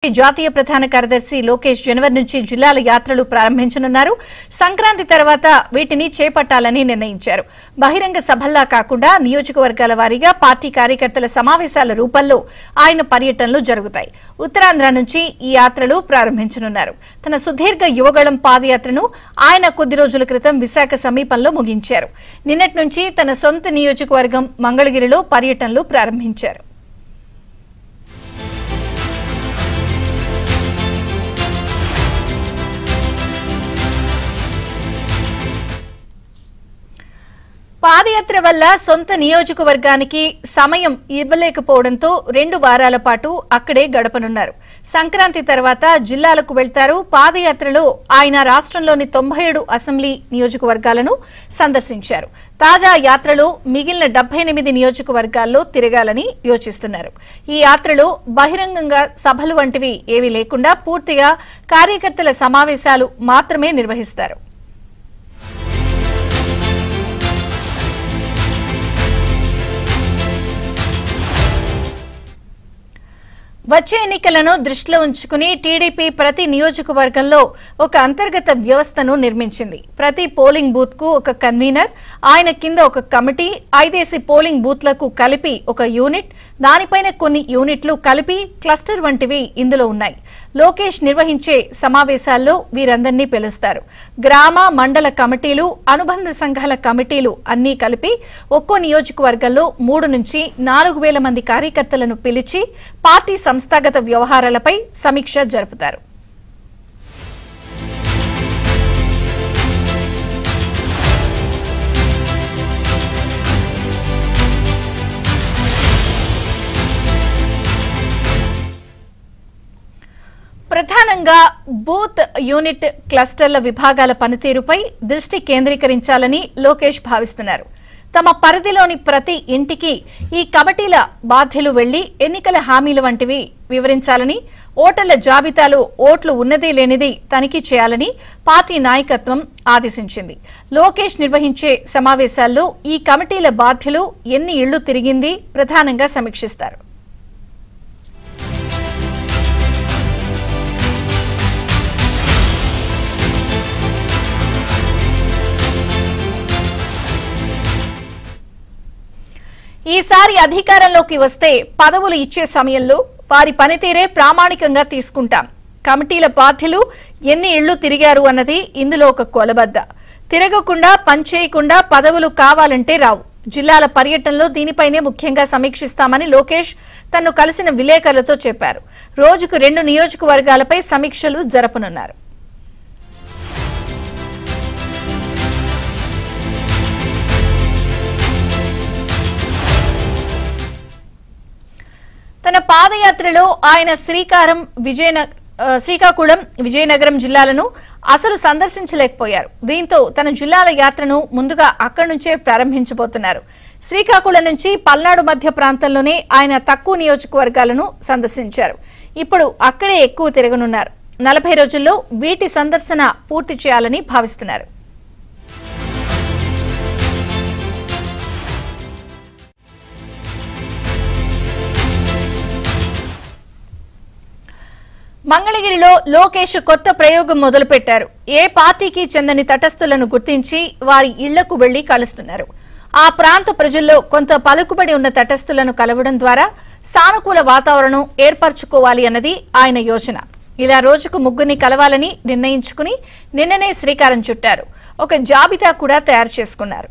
జాతీయ ప్రధాన కార్యదర్శి లోకేష్ జనవరి నుంచి జిల్లాల యాత్రలు ప్రారంభించనున్నారు. సంక్రాంతి తర్వాత వీటిని చేపట్టాలని నిర్ణయించారు. బహిరంగ సభల్లా కాకుండా నియోజకవర్గాల వారీగా పార్టీ కార్యకర్తల సమావేశాల రూపంలో ఆయన పర్యటనలు జరుగుతాయి. ఉత్తరాంధ్ర నుంచి ఈ యాత్రలు ప్రారంభించనున్నారు. తన సుదీర్ఘ యువగళం పాదయాత్రను ఆయన కొద్ది రోజుల క్రితం విశాఖ సమీపంలో ముగించారు. నిన్నటి నుంచి తన సొంత నియోజకవర్గం మంగళగిరిలో పర్యటనలు ప్రారంభించారు. పాదయాత్ర వల్ల సొంత నియోజకవర్గానికి సమయం ఇవ్వలేకపోవడంతో 2 వారాల పాటు అక్కడే గడపనున్నారు. సంక్రాంతి తర్వాత జిల్లాలకు వెళ్తారు. పాదయాత్రలో ఆయన రాష్ట్రంలోని 97 అసెంబ్లీ నియోజకవర్గాలను సందర్శించారు. తాజా యాత్రలో మిగిలిన 78 నియోజకవర్గాల్లో తిరగాలని యోచిస్తున్నారు. ఈ యాత్రలో బహిరంగంగా సభలు వంటివి ఏవీ లేకుండా పూర్తిగా కార్యకర్తల సమావేశాలు మాత్రమే నిర్వహిస్తారు. వచ్చే ఎన్నికలను దృష్టిలో ఉంచుకుని టీడీపీ ప్రతి నియోజకవర్గంలో ఒక అంతర్గత వ్యవస్థను నిర్మించింది. ప్రతి పోలింగ్ బూత్ కు ఒక కన్వీనర్, ఆయన కింద ఒక కమిటీ, 5 పోలింగ్ బూత్లకు కలిపి ఒక యూనిట్, దానిపైన కొన్ని యూనిట్లు కలిపి క్లస్టర్ వంటివి ఇందులో ఉన్నాయి. లోకేష్ నిర్వహించే సమావేశాల్లో వీరందరినీ పిలుస్తారు. గ్రామ మండల కమిటీలు, అనుబంధ సంఘాల కమిటీలు అన్నీ కలిపి ఒక్కో నియోజకవర్గంలో 3 నుంచి 4,000 మంది కార్యకర్తలను పిలిచి పార్టీ సంస్థాగత వ్యవహారాలపై సమీక్ష జరుపుతారు. ప్రధానంగా బూత్, యూనిట్, క్లస్టర్ల విభాగాల పనితీరుపై దృష్టి కేంద్రీకరించాలని లోకేష్ భావిస్తున్నారు. తమ పరిధిలోని ప్రతి ఇంటికి ఈ కమిటీల బాధ్యులు వెళ్లి ఎన్నికల హామీలు వంటివి వివరించాలని, ఓటర్ల జాబితాలో ఓట్లు ఉన్నది లేనిది తనిఖీ చేయాలని పార్టీ నాయకత్వం ఆదేశించింది. లోకేష్ నిర్వహించే సమావేశాల్లో ఈ కమిటీల బాధ్యులు ఎన్ని ఇళ్లు తిరిగింది ప్రధానంగా సమీక్షిస్తారు. ఈసారి అధికారంలోకి వస్తే పదవులు ఇచ్చే సమయంలో వారి పనితీరే ప్రామాణికంగా తీసుకుంటాం. కమిటీల బాధ్యులు ఎన్ని ఇళ్లు తిరిగారు అన్నది ఇందులో ఒక కొలబద్ద. తిరగకుండా, పనిచేయకుండా పదవులు కావాలంటే రావు. జిల్లాల పర్యటనలో దీనిపైనే ముఖ్యంగా సమీక్షిస్తామని లోకేష్ తన్ను కలిసిన విలేకరులతో చెప్పారు. రోజుకు 2 నియోజకవర్గాలపై సమీక్షలు జరపనున్నారు. తన పాదయాత్రలో ఆయన శ్రీకాకుళం, విజయనగరం జిల్లాలను అసలు సందర్శించలేకపోయారు. దీంతో తన జిల్లాల యాత్రను ముందుగా అక్కడి నుంచే ప్రారంభించబోతున్నారు. శ్రీకాకుళం నుంచి పల్నాడు మధ్య ప్రాంతంలోనే ఆయన తక్కువ నియోజకవర్గాలను సందర్శించారు. ఇప్పుడు అక్కడే ఎక్కువ తిరగనున్నారు. 40 రోజుల్లో వీటి సందర్శన పూర్తి చేయాలని భావిస్తున్నారు. మంగళగిరిలో లోకేష్ కొత్త ప్రయోగం మొదలుపెట్టారు. ఏ పార్టీకి చెందని తటస్థులను గుర్తించి వారి ఇళ్లకు వెళ్లి కలుస్తున్నారు. ఆ ప్రాంత ప్రజల్లో కొంత పలుకుబడి ఉన్న తటస్థులను కలవడం ద్వారా సానుకూల వాతావరణం ఏర్పరచుకోవాలి అన్నది ఆయన యోచన. ఇలా రోజుకు 3 కలవాలని నిర్ణయించుకుని నిన్ననే శ్రీకారం చుట్టారు. ఒక జాబితా కూడా తయారు చేసుకున్నారు.